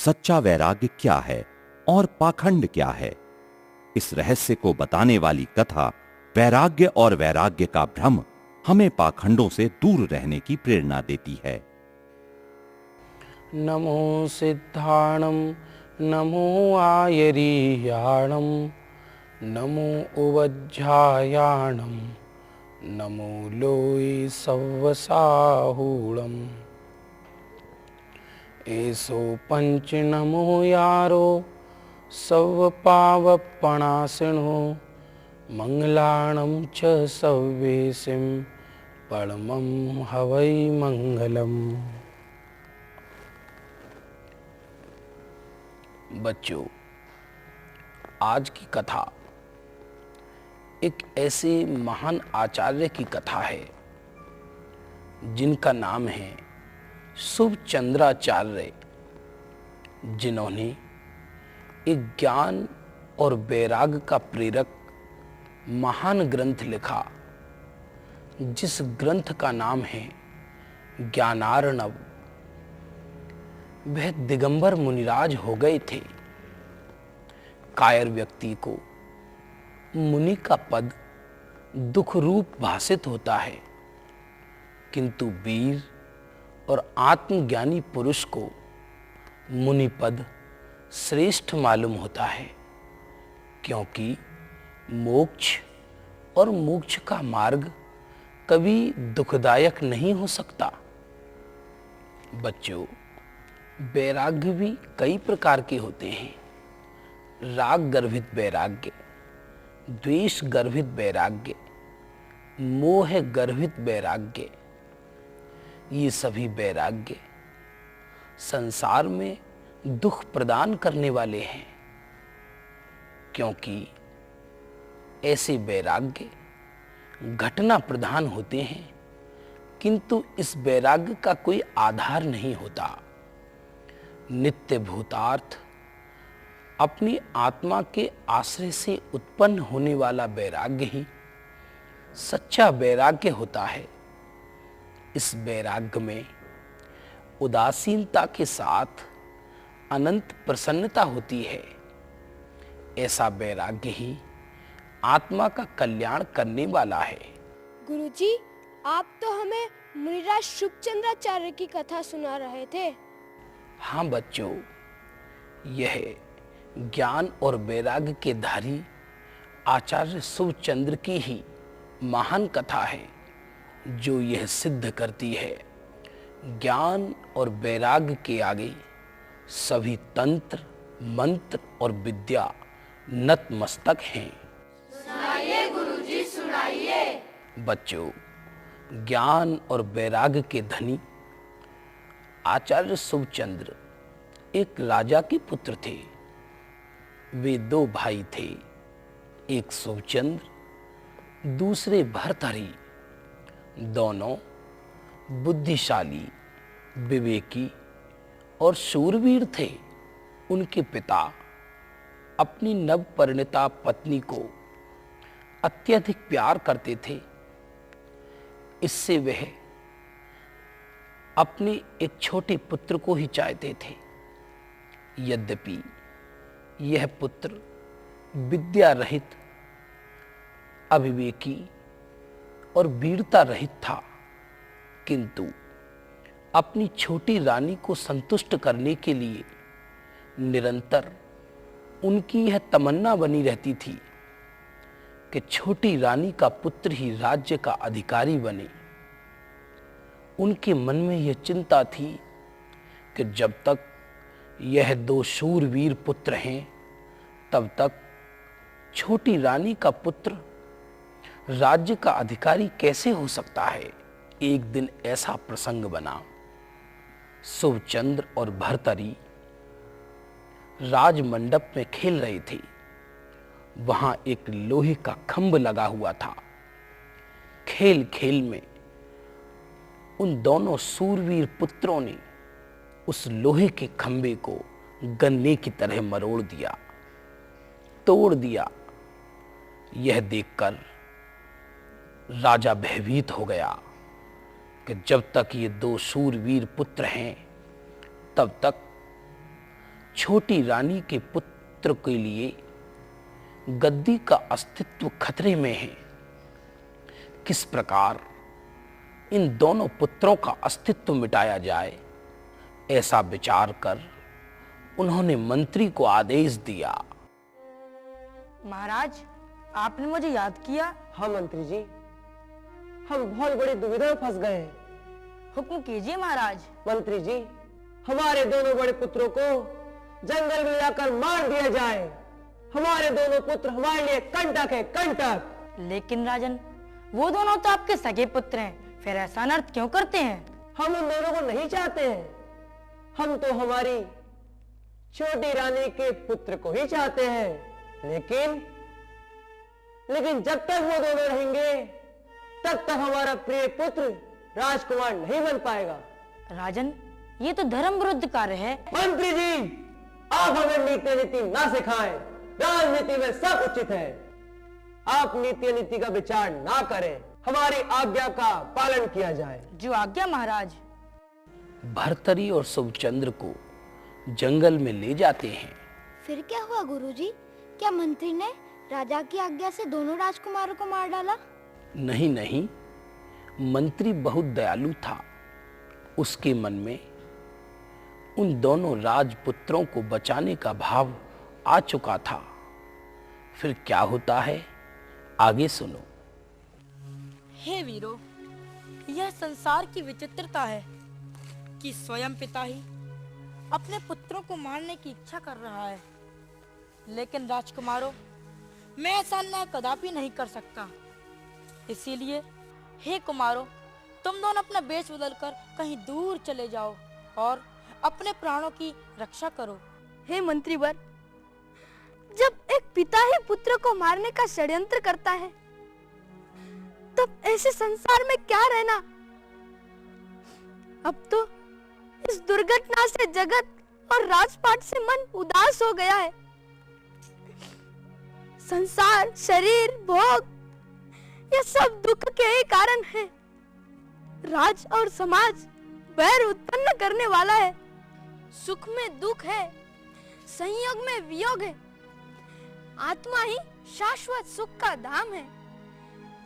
सच्चा वैराग्य क्या है और पाखंड क्या है। इस रहस्य को बताने वाली कथा वैराग्य और वैराग्य का भ्रम हमें पाखंडों से दूर रहने की प्रेरणा देती है। नमो सिद्धाणं नमो आयरीयाणं नमो उवज्झायाणं नमो लोई सव्वसाहूणम् एसो पंच नमो यारो सव्वपावपणासिनो मंगलाणं च सव्वेसिं परमं हवै मंगलम्। बच्चों, आज की कथा एक ऐसे महान आचार्य की कथा है जिनका नाम है शुभचंद्राचार्य, जिन्होंने एक ज्ञान और वैराग्य का प्रेरक महान ग्रंथ लिखा, जिस ग्रंथ का नाम है ज्ञानार्णव। वह दिगंबर मुनिराज हो गए थे। कायर व्यक्ति को मुनि का पद दुख रूप भासित होता है, किंतु वीर और आत्मज्ञानी पुरुष को मुनि पद श्रेष्ठ मालूम होता है, क्योंकि मोक्ष और मोक्ष का मार्ग कभी दुखदायक नहीं हो सकता। बच्चों, वैराग्य भी कई प्रकार के होते हैं। राग गर्भित वैराग्य, द्वेष गर्भित वैराग्य, मोह गर्भित वैराग्य। ये सभी वैराग्य संसार में दुख प्रदान करने वाले हैं, क्योंकि ऐसे वैराग्य घटना प्रधान होते हैं, किंतु इस वैराग्य का कोई आधार नहीं होता। नित्य भूतार्थ अपनी आत्मा के आश्रय से उत्पन्न होने वाला वैराग्य ही सच्चा वैराग्य होता है। इस वैराग्य में उदासीनता के साथ अनंत प्रसन्नता होती है। ऐसा वैराग्य ही आत्मा का कल्याण करने वाला है। गुरुजी, आप तो हमें मुनिराज शुभचंद्राचार्य की कथा सुना रहे थे। हाँ बच्चों, यह ज्ञान और वैराग्य के धारी आचार्य शुभचंद्र की ही महान कथा है, जो यह सिद्ध करती है ज्ञान और वैराग्य के आगे सभी तंत्र, मंत्र और विद्या नतमस्तक हैं। सुनाइए गुरुजी, सुनाइए। बच्चों, ज्ञान और वैराग्य के धनी आचार्य शुभचंद्र एक राजा के पुत्र थे। वे दो भाई थे, एक शुभचंद्र, दूसरे भर्तहरि। दोनों बुद्धिशाली, विवेकी और शूरवीर थे। उनके पिता अपनी नवपरिणीता पत्नी को अत्यधिक प्यार करते थे। इससे वह अपने एक छोटे पुत्र को ही चाहते थे। यद्यपि यह पुत्र विद्या रहित, अविवेकी और वीरता रहित था, किंतु अपनी छोटी रानी को संतुष्ट करने के लिए निरंतर उनकी यह तमन्ना बनी रहती थी कि छोटी रानी का पुत्र ही राज्य का अधिकारी बने। उनके मन में यह चिंता थी कि जब तक यह दो शूरवीर पुत्र हैं, तब तक छोटी रानी का पुत्र राज्य का अधिकारी कैसे हो सकता है। एक दिन ऐसा प्रसंग बना, शुभचंद्र और भर्तहरि राजमंडप में खेल रहे थे। वहां एक लोहे का खंभ लगा हुआ था। खेल खेल में उन दोनों सूरवीर पुत्रों ने उस लोहे के खंभे को गन्ने की तरह मरोड़ दिया, तोड़ दिया। यह देखकर राजा भयभीत हो गया कि जब तक ये दो शूरवीर पुत्र हैं, तब तक छोटी रानी के पुत्र के लिए गद्दी का अस्तित्व खतरे में है। किस प्रकार इन दोनों पुत्रों का अस्तित्व मिटाया जाए, ऐसा विचार कर उन्होंने मंत्री को आदेश दिया। महाराज, आपने मुझे याद किया। हाँ मंत्री जी, हम बहुत बड़ी दुविधा में फंस गए हैं। हुक्म कीजिए महाराज। मंत्री जी, हमारे दोनों बड़े पुत्रों को जंगल में जाकर मार दिया जाए। हमारे दोनों पुत्र हमारे लिए कंटक है, कंटक। लेकिन राजन, वो दोनों तो आपके सगे पुत्र हैं, फिर ऐसा अनर्थ क्यों करते हैं? हम उन दोनों को नहीं चाहते हैं। हम तो हमारी छोटी रानी के पुत्र को ही चाहते हैं। लेकिन जब तक वो दोनों रहेंगे तब तक हमारा प्रिय पुत्र राजकुमार नहीं बन पाएगा। राजन, ये तो धर्म विरुद्ध कार्य है। मंत्री जी, आप हमें नीति नीति ना सिखाएं। राजनीति में सब उचित है। आप नीति नीति का विचार ना करें, हमारी आज्ञा का पालन किया जाए। जो आज्ञा महाराज। भर्तरी और शुभचंद्र को जंगल में ले जाते हैं। फिर क्या हुआ गुरुजी? क्या मंत्री ने राजा की आज्ञा से दोनों राजकुमारों को मार डाला? नहीं नहीं, मंत्री बहुत दयालु था। उसके मन में उन दोनों राजपुत्रों को बचाने का भाव आ चुका था। फिर क्या होता है, आगे सुनो। हे वीरो, यह संसार की विचित्रता है कि स्वयं पिता ही अपने पुत्रों को मारने की इच्छा कर रहा है। लेकिन राजकुमारों, मैं ऐसा अन्याय कदापि नहीं कर सकता। इसीलिए हे कुमारों, तुम दोनों अपना वेश बदलकर कहीं दूर चले जाओ और अपने प्राणों की रक्षा करो। हे मंत्रीवर, जब एक पिता ही पुत्र को मारने का षड्यंत्र करता है, तब ऐसे संसार में क्या रहना। अब तो इस दुर्घटना से जगत और राजपाट से मन उदास हो गया है। संसार, शरीर, भोग, ये सब दुख के ही कारण है। राज और समाज बैर उत्पन्न करने वाला है। सुख में दुख है, संयोग में वियोग है। आत्मा ही शाश्वत सुख का धाम है।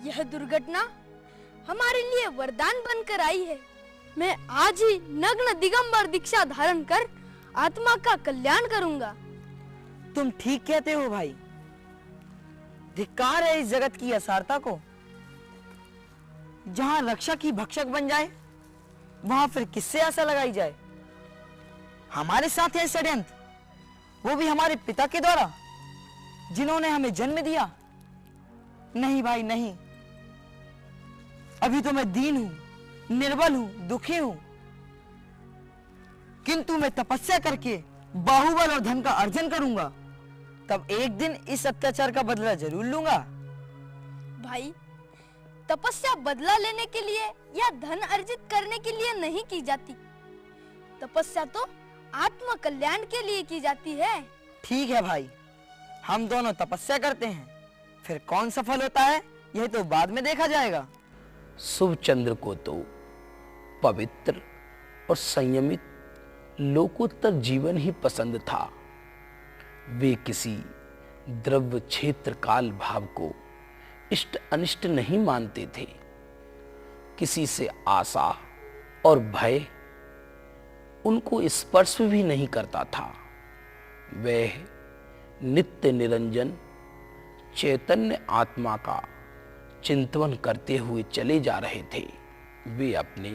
यह दुर्घटना हमारे लिए वरदान बनकर आई है। मैं आज ही नग्न दिगंबर दीक्षा धारण कर आत्मा का कल्याण करूंगा। तुम ठीक कहते हो भाई। धिक्कार है इस जगत की असारता को। जहां रक्षा की भक्षक बन जाए, वहां फिर किससे आशा लगाई जाए। हमारे साथ है षड्यंत्र, वो भी हमारे पिता के द्वारा, जिन्होंने हमें जन्म दिया। नहीं भाई नहीं, अभी तो मैं दीन हूं, निर्बल हूं, दुखी हूं, किंतु मैं तपस्या करके बाहुबल और धन का अर्जन करूंगा। तब एक दिन इस अत्याचार का बदला जरूर लूंगा। भाई, तपस्या बदला लेने के लिए या धन अर्जित करने के लिए नहीं की जाती। तपस्या तो आत्म कल्याण के लिए की जाती है। ठीक है भाई, हम दोनों तपस्या करते हैं, फिर कौन सफल होता है यह तो बाद में देखा जाएगा। शुभचंद्र को तो पवित्र और संयमित लोकोत्तर जीवन ही पसंद था। वे किसी द्रव्य क्षेत्र काल भाव को इष्ट अनिष्ट नहीं मानते थे। किसी से आशा और भय उनको स्पर्श भी नहीं करता था। वह नित्य निरंजन चैतन्य आत्मा का चिंतन करते हुए चले जा रहे थे। वे अपने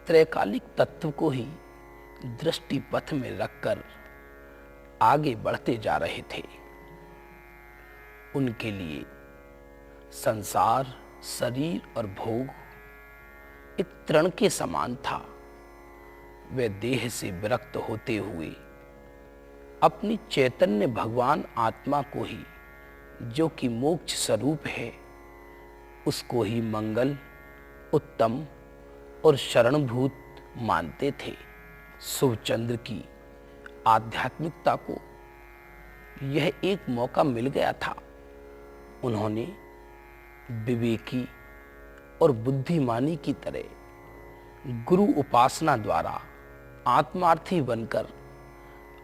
त्रैकालिक तत्व को ही दृष्टि पथ में रखकर आगे बढ़ते जा रहे थे। उनके लिए संसार, शरीर और भोग एक तृण के समान था। वे देह से विरक्त होते हुए अपनी चैतन्य भगवान आत्मा को ही, जो कि मोक्ष स्वरूप है, उसको ही मंगल, उत्तम और शरणभूत मानते थे। शुभचंद्र की आध्यात्मिकता को यह एक मौका मिल गया था। उन्होंने विवेकी और बुद्धिमानी की तरह गुरु उपासना द्वारा आत्मार्थी बनकर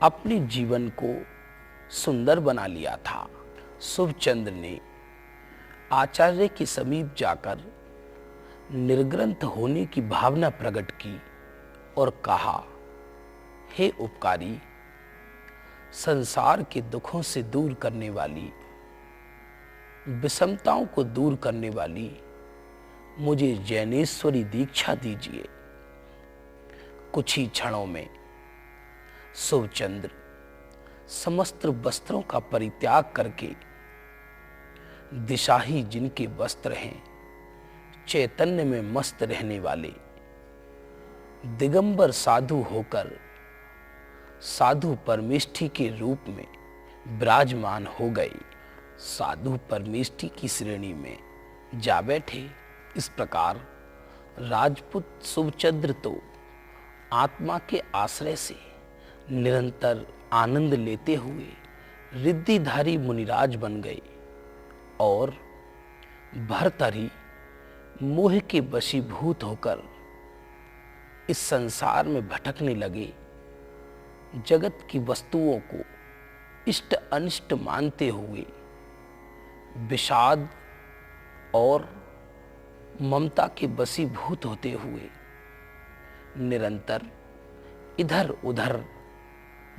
अपने जीवन को सुंदर बना लिया था। शुभचंद्र ने आचार्य के समीप जाकर निर्ग्रंथ होने की भावना प्रकट की और कहा, हे उपकारी, संसार के दुखों से दूर करने वाली, विषमताओं को दूर करने वाली मुझे जैनेश्वरी दीक्षा दीजिए। कुछ ही क्षणों में शुभचंद्र समस्त वस्त्रों का परित्याग करके, दिशा ही जिनके वस्त्र हैं, चैतन्य में मस्त रहने वाले दिगंबर साधु होकर साधु परमेष्ठी के रूप में विराजमान हो गए। साधु परमेष्ठी की श्रेणी में जा बैठे। इस प्रकार राजपूत शुभचंद्र तो आत्मा के आश्रय से निरंतर आनंद लेते हुए रिद्धिधारी मुनिराज बन गए और भर्तृहरि मोह के वशीभूत होकर इस संसार में भटकने लगे। जगत की वस्तुओं को इष्ट अनिष्ट मानते हुए विषाद और ममता के वशीभूत होते हुए निरंतर इधर उधर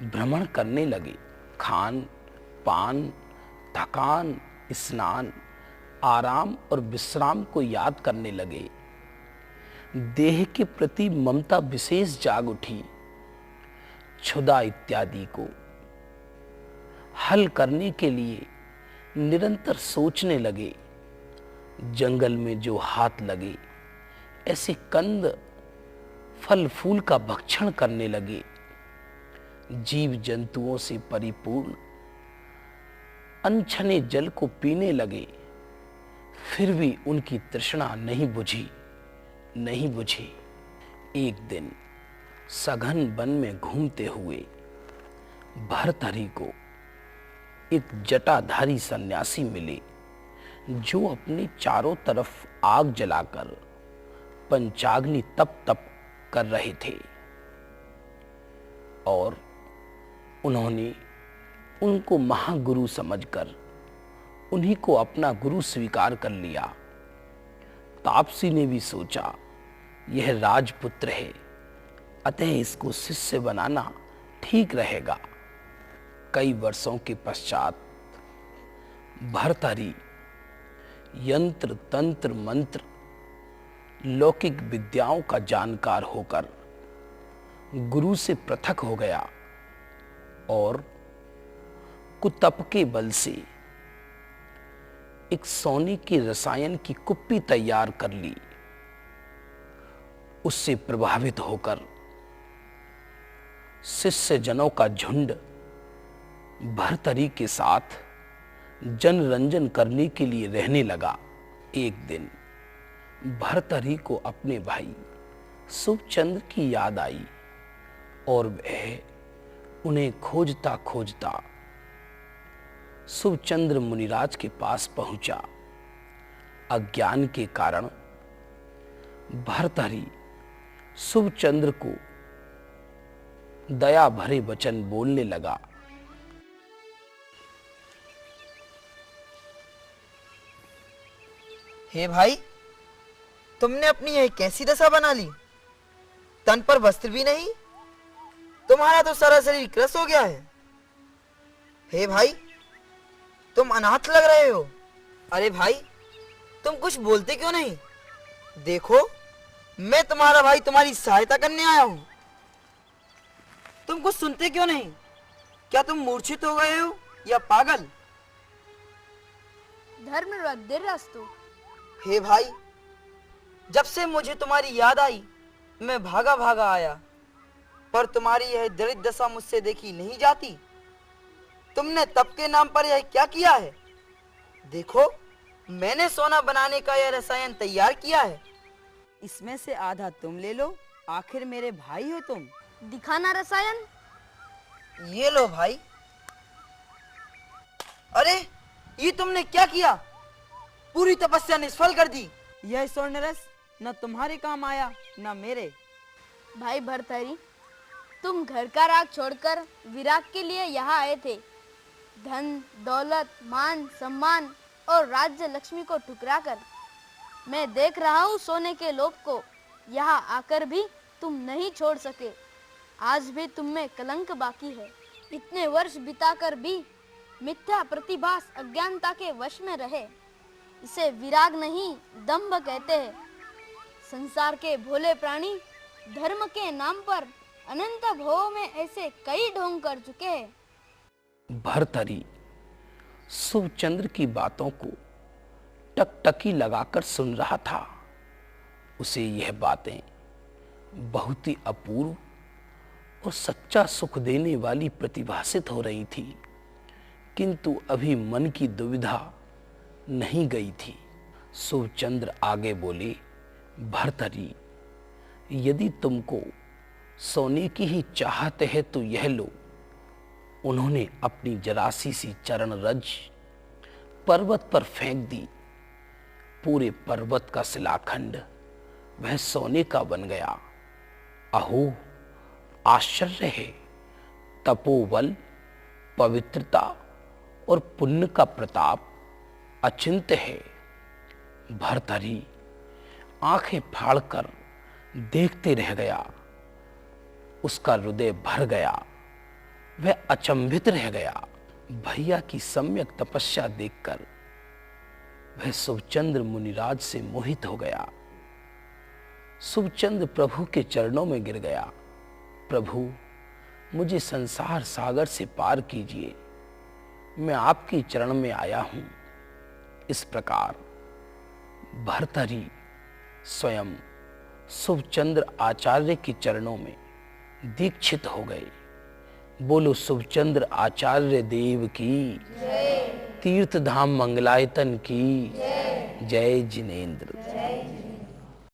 भ्रमण करने लगे। खान पान, थकान, स्नान, आराम और विश्राम को याद करने लगे। देह के प्रति ममता विशेष जाग उठी। क्षुधा इत्यादि को हल करने के लिए निरंतर सोचने लगे। जंगल में जो हाथ लगे ऐसे कंद फल फूल का भक्षण करने लगे। जीव जंतुओं से परिपूर्ण अनछने जल को पीने लगे। फिर भी उनकी तृष्णा नहीं बुझी। एक दिन सघन वन में घूमते हुए भर्तृहरि को एक जटाधारी सन्यासी मिले, जो अपने चारों तरफ आग जलाकर पंचाग्नि तप कर रहे थे और उन्होंने उनको महागुरु समझकर उन्हीं को अपना गुरु स्वीकार कर लिया। तापसी ने भी सोचा, यह राजपुत्र है, अतः इसको शिष्य बनाना ठीक रहेगा। कई वर्षों के पश्चात भर्तृहरि यंत्र तंत्र मंत्र लौकिक विद्याओं का जानकार होकर गुरु से पृथक हो गया और कुतप के बल से एक सोने के रसायन की कुप्पी तैयार कर ली। उससे प्रभावित होकर शिष्य जनों का झुंड भर्तृहरि के साथ जनरंजन करने के लिए रहने लगा। एक दिन भर्तृहरि को अपने भाई शुभचंद्र की याद आई और वह उन्हें खोजता खोजता शुभचंद्र मुनिराज के पास पहुंचा। अज्ञान के कारण भर्तृहरि शुभचंद्र को दया भरे वचन बोलने लगा। हे भाई, तुमने अपनी यह कैसी दशा बना ली? तन पर वस्त्र भी नहीं, तुम्हारा तो सारा शरीर कृश हो गया है। हे भाई, तुम अनाथ लग रहे हो। अरे भाई, तुम कुछ बोलते क्यों नहीं? देखो, मैं तुम्हारा भाई तुम्हारी सहायता करने आया हूं। तुम कुछ सुनते क्यों नहीं? क्या तुम मूर्छित हो गए हो या पागल? धर्मवृद्धिरस्तु। हे भाई, जब से मुझे तुम्हारी याद आई, मैं भागा भागा आया, पर तुम्हारी यह दरिद्र दशा मुझसे देखी नहीं जाती। तुमने तप के नाम पर यह क्या किया है? देखो, मैंने सोना बनाने का यह रसायन तैयार किया है। इसमें से आधा तुम ले लो, आखिर मेरे भाई हो तुम। दिखाना रसायन। ये लो भाई। अरे, ये तुमने क्या किया? पूरी तपस्या निष्फल कर दी। यह स्वर्ण रस न तुम्हारे काम आया न मेरे। भाई भर्तृहरि, तुम घर का राग छोड़कर विराग के लिए यहाँ आए थे। धन, दौलत, मान, सम्मान और राज्य लक्ष्मी को ठुकराकर मैं देख रहा हूँ सोने के लोभ को। यहाँ आकर भी तुम नहीं छोड़ सके। आज भी तुम में कलंक बाकी है। इतने वर्ष बिताकर भी मिथ्या प्रतिभास अज्ञानता के वश में रहे। इसे विराग नहीं दंभ कहते हैं। संसार के भोले प्राणी धर्म के नाम पर अनंत भवों में ऐसे कई ढोंग कर चुके हैं। भर्तरी शिवचंद्र की बातों को टकटकी लगाकर सुन रहा था। उसे यह बातें बहुत ही अपूर्व और सच्चा सुख देने वाली प्रतिभासित हो रही थी, किंतु अभी मन की दुविधा नहीं गई थी। शिवचंद्र आगे बोले, भर्तरी, यदि तुमको सोने की ही चाहत है तो यह लो। उन्होंने अपनी जरासी सी चरण रज पर्वत पर फेंक दी। पूरे पर्वत का शिलाखंड वह सोने का बन गया। अहो, आश्चर्य है। तपोबल, पवित्रता और पुण्य का प्रताप अचिंत्य है। भर्तरी आंखें फाड़कर देखते रह गया। उसका हृदय भर गया। वह अचंभित रह गया। भैया की सम्यक तपस्या देखकर वह शिवचंद्र मुनिराज से मोहित हो गया। शिवचंद्र प्रभु के चरणों में गिर गया। प्रभु, मुझे संसार सागर से पार कीजिए। मैं आपके चरण में आया हूं। इस प्रकार भर्तरी स्वयं शिवचंद्र आचार्य के चरणों में दीक्षित हो गए। बोलो शिवचंद्र आचार्य देव की जय। तीर्थ धाम मंगलायतन की जय। जिनेंद्र।